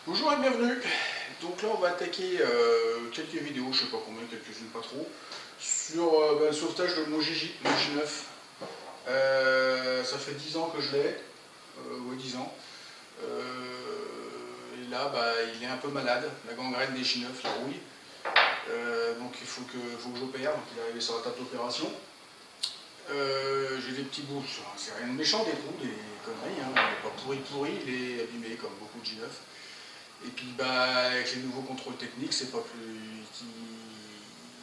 Bonjour et bienvenue. Donc là on va attaquer quelques vidéos, je sais pas combien, quelques-unes pas trop, sur le sauvetage de mon J9. Ça fait 10 ans que je l'ai, ouais 10 ans. Et là il est un peu malade, la gangrène des J9, la rouille. Donc il faut que j'opère, donc il est arrivé sur la table d'opération. J'ai des petits bouts, c'est rien de méchant des trous, des conneries, hein. Il n'est pas pourri, il est abîmé comme beaucoup de J9. Et puis avec les nouveaux contrôles techniques, c'est pas plus.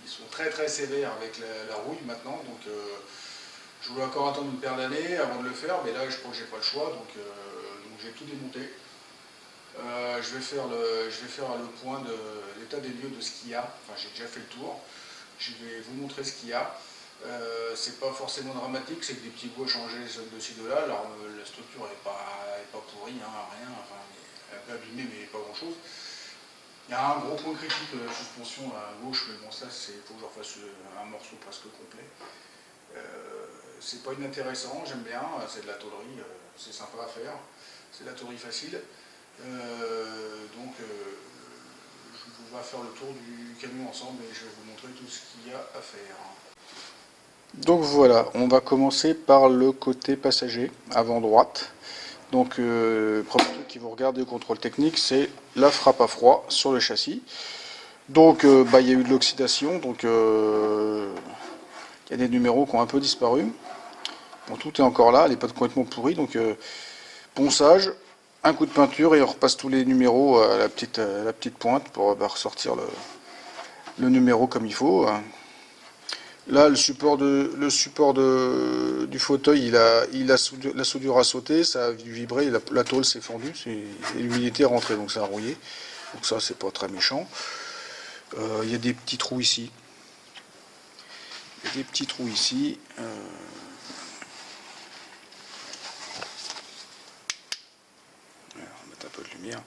Ils sont très sévères avec la rouille maintenant, donc je voulais encore attendre une paire d'années avant de le faire, mais là je crois que j'ai pas le choix, donc j'ai tout démonté. Je vais faire le point de l'état des lieux de ce qu'il y a, enfin j'ai déjà fait le tour, je vais vous montrer ce qu'il y a. C'est pas forcément dramatique, c'est que des petits bouts à changer de ci de là, alors la structure est pas pourrie, hein, rien, enfin elle est un peu abîmée mais pas grand chose. Il y a un gros point critique de la suspension à gauche, mais bon ça il faut que je refasse un morceau presque complet. C'est pas inintéressant, j'aime bien, c'est de la tôlerie, c'est sympa à faire, c'est de la tôlerie facile. Donc on va faire le tour du camion ensemble et je vais vous montrer tout ce qu'il y a à faire. Donc voilà, on va commencer par le côté passager, avant droite. Donc premier truc qui vous regarde du contrôle technique, c'est la frappe à froid sur le châssis. Donc il y a eu de l'oxydation, donc il y a des numéros qui ont un peu disparu. Bon, tout est encore là, elle n'est pas complètement pourrie, donc ponçage, un coup de peinture et on repasse tous les numéros à la petite pointe pour ressortir le numéro comme il faut. Là, le support du fauteuil, la soudure a sauté, ça a vibré, la tôle s'est fendue, et l'humidité est rentrée, donc ça a rouillé. Donc ça, c'est pas très méchant. Il y a des petits trous ici. On va mettre un peu de lumière.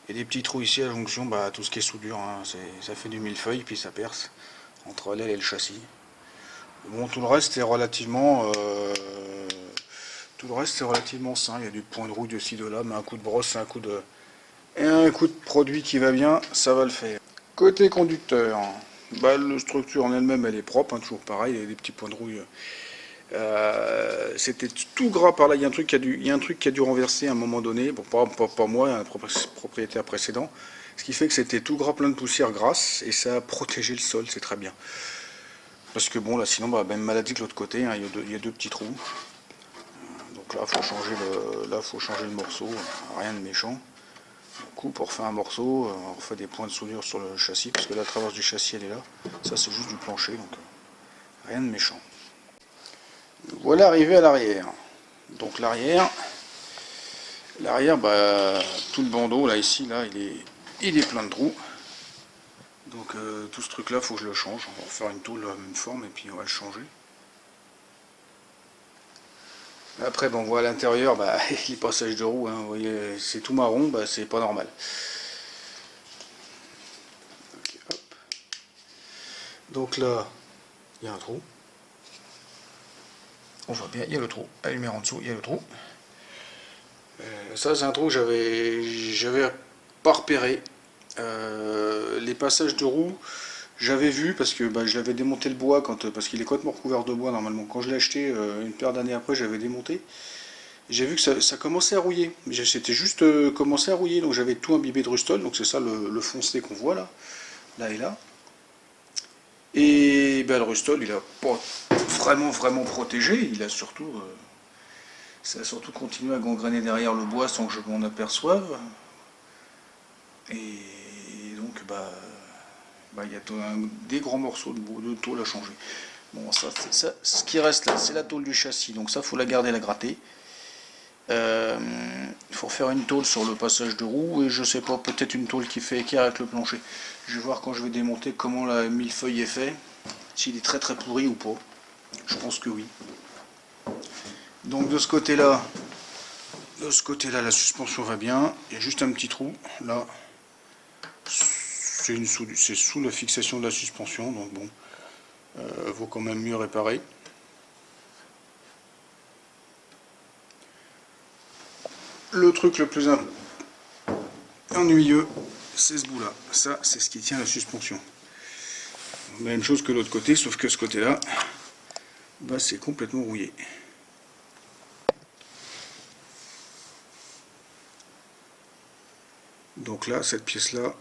Il y a des petits trous ici à la jonction, tout ce qui est soudure, hein, ça fait du millefeuille, puis ça perce entre l'aile et le châssis. Bon, tout le reste est relativement sain. Il y a du point de rouille de ci de là, mais un coup de brosse, un coup de produit qui va bien, ça va le faire. Côté conducteur, la structure en elle-même, elle est propre, hein, toujours pareil, il y a des petits points de rouille. C'était tout gras par là. Il y a un truc qui a dû renverser à un moment donné. Bon, pas moi, un propriétaire précédent. Ce qui fait que c'était tout gras, plein de poussière grasse, et ça a protégé le sol, c'est très bien. Parce que bon, là, sinon, même maladie de l'autre côté, hein, il y a deux petits trous. Donc là, faut changer le morceau, rien de méchant. Du coup, pour faire un morceau, on refait des points de soudure sur le châssis, parce que la traverse du châssis, elle est là. Ça, c'est juste du plancher, donc rien de méchant. Voilà arrivé à l'arrière. Donc l'arrière, tout le bandeau, là, ici, là, il est plein de trous. Donc tout ce truc là, faut que je le change. On va refaire une tôle de la même forme et puis on va le changer. Après, on voit à l'intérieur les passages de roues, hein, vous voyez, c'est tout marron, c'est pas normal. Okay, hop. Donc là, il y a un trou. On voit bien, il y a le trou. La lumière en dessous, il y a le trou. Ça, c'est un trou que j'avais pas repéré. Les passages de roues, j'avais vu parce que je l'avais démonté le bois parce qu'il est complètement recouvert de bois normalement. Quand je l'ai acheté une paire d'années après, j'avais démonté. J'ai vu que ça commençait à rouiller. C'était juste commencé à rouiller, donc j'avais tout imbibé de rustol. Donc c'est ça le foncé qu'on voit là et là. Et le rustol, il a pas vraiment protégé. Ça a surtout continué à gangréner derrière le bois sans que je m'en aperçoive. Et donc il y a des grands morceaux de tôle à changer. Bon, ce qui reste là, c'est la tôle du châssis, donc ça, faut la garder, la gratter. Il faut faire une tôle sur le passage de roue, et je sais pas, peut-être une tôle qui fait équerre avec le plancher. Je vais voir quand je vais démonter comment la millefeuille est fait, s'il est très pourri ou pas. Je pense que oui. Donc de ce côté-là, la suspension va bien. Il y a juste un petit trou, là. C'est sous la fixation de la suspension, donc bon, vaut quand même mieux réparer. Le truc le plus important, ennuyeux, c'est ce bout là. Ça, c'est ce qui tient la suspension. Même chose que l'autre côté, sauf que ce côté là, bah, c'est complètement rouillé. Donc là, cette pièce là,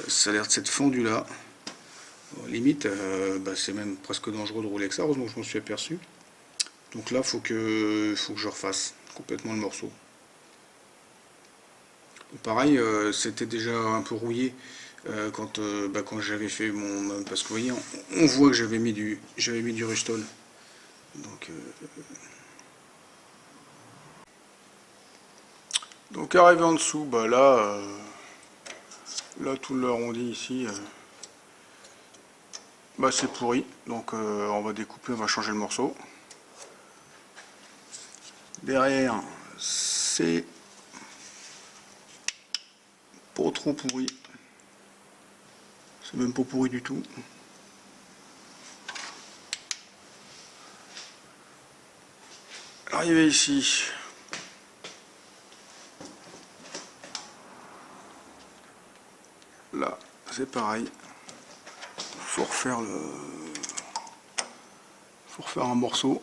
ça a l'air de s'être fendu là. Bon, limite, bah, c'est même presque dangereux de rouler avec ça, heureusement que je m'en suis aperçu. Donc là, faut que je refasse complètement le morceau. Pareil, c'était déjà un peu rouillé quand j'avais fait mon... Parce que vous voyez, on voit que j'avais mis du Rustol. Donc arrivé en dessous, bah là, là tout l'arrondi ici, bah c'est pourri. Donc on va découper, on va changer le morceau. Derrière, c'est pas trop pourri. C'est même pas pourri du tout. Arrivé ici, là c'est pareil. Faut refaire un morceau.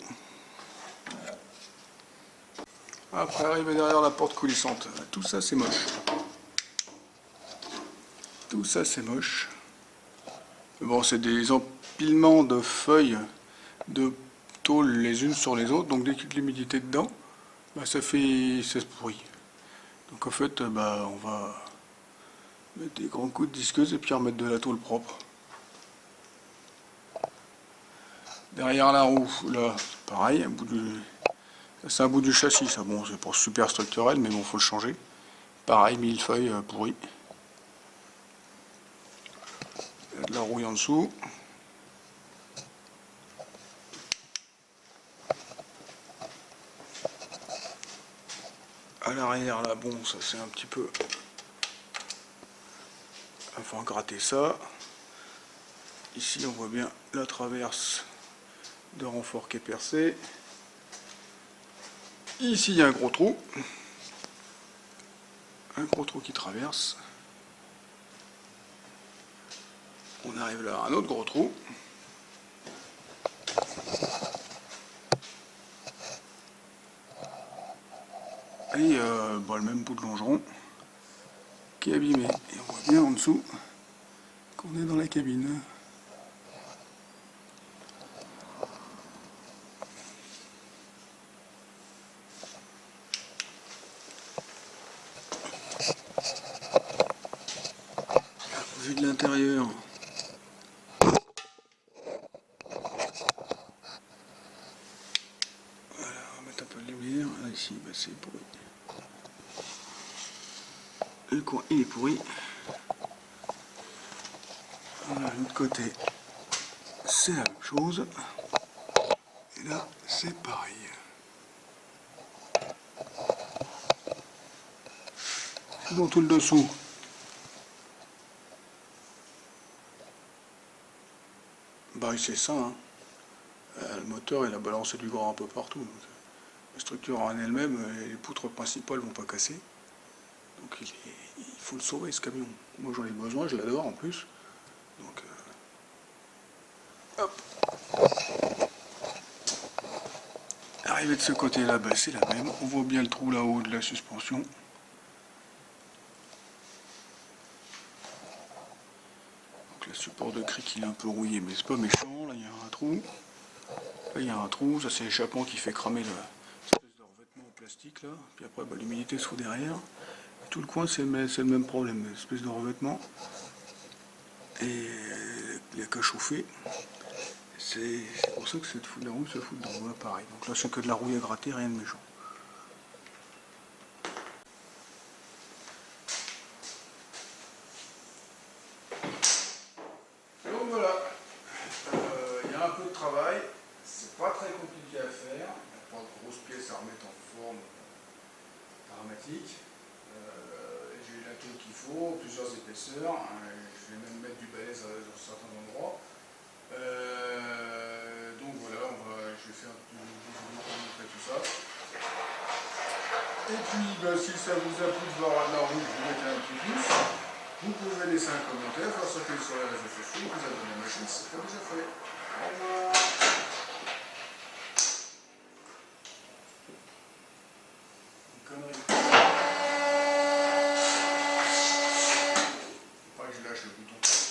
Après arriver derrière la porte coulissante, tout ça c'est moche. Tout ça c'est moche. Bon, c'est des empilements de feuilles de tôle les unes sur les autres, donc dès qu'il y a de l'humidité dedans, bah, ça se pourrit. Donc en fait, bah, on va mettre des grands coups de disqueuse et puis remettre de la tôle propre. Derrière la roue, là, pareil, c'est un bout du châssis, ça, bon, c'est pour super structurel, mais bon, faut le changer. Pareil, millefeuille pourri. Il y a de la rouille en dessous. À l'arrière, là, bon, ça c'est un petit peu... Il va gratter ça. Ici, on voit bien la traverse de renfort qui est percée. Ici, il y a un gros trou. Un gros trou qui traverse. On arrive là à un autre gros trou. Et bah, le même bout de longeron qui est abîmé. Et on voit bien en dessous qu'on est dans la cabine. Vue de l'intérieur. Voilà, on va mettre un peu de lumière. Là, ici, bah, c'est pourri. Le coin, il est pourri. Voilà, de l'autre côté, c'est la même chose. Et là, c'est pareil. Dans tout le dessous. Bah, c'est ça, hein. Le moteur, il a balancé du gras un peu partout. Donc, la structure en elle-même, les poutres principales vont pas casser. Donc il faut le sauver, ce camion. Moi j'en ai besoin, je l'adore en plus. Donc hop. Arrivé de ce côté-là, bah, c'est la même. On voit bien le trou là-haut de la suspension. Donc le support de cric il est un peu rouillé, mais c'est pas méchant. Là il y a un trou. Là il y a un trou, ça c'est l'échappement qui fait cramer l'espèce de revêtement en plastique là. Puis après bah, l'humidité se fout derrière. Et tout le coin c'est le même problème, l'espèce de revêtement. Et il n'y a qu'à chauffer. C'est pour ça que la rouille se fout dedans. Voilà, pareil. Donc là c'est que de la rouille à gratter, rien de méchant. Donc voilà. Il y a un peu de travail. C'est pas très compliqué à faire. Il n'y a pas de grosses pièces à remettre en forme dramatique. J'ai la tôle qu'il faut, plusieurs épaisseurs. Je vais même mettre du balèze dans certains endroits. Donc voilà, je vais faire du montrer tout ça. Et puis, ben, si ça vous a plu de voir la rouge, vous mettez un petit pouce. Vous pouvez laisser un commentaire, faire circuler sur les réseaux sociaux, vous abonner à ma chaîne si c'est pas déjà fait. Au revoir. Une connerie. Faut pas que je lâche le bouton.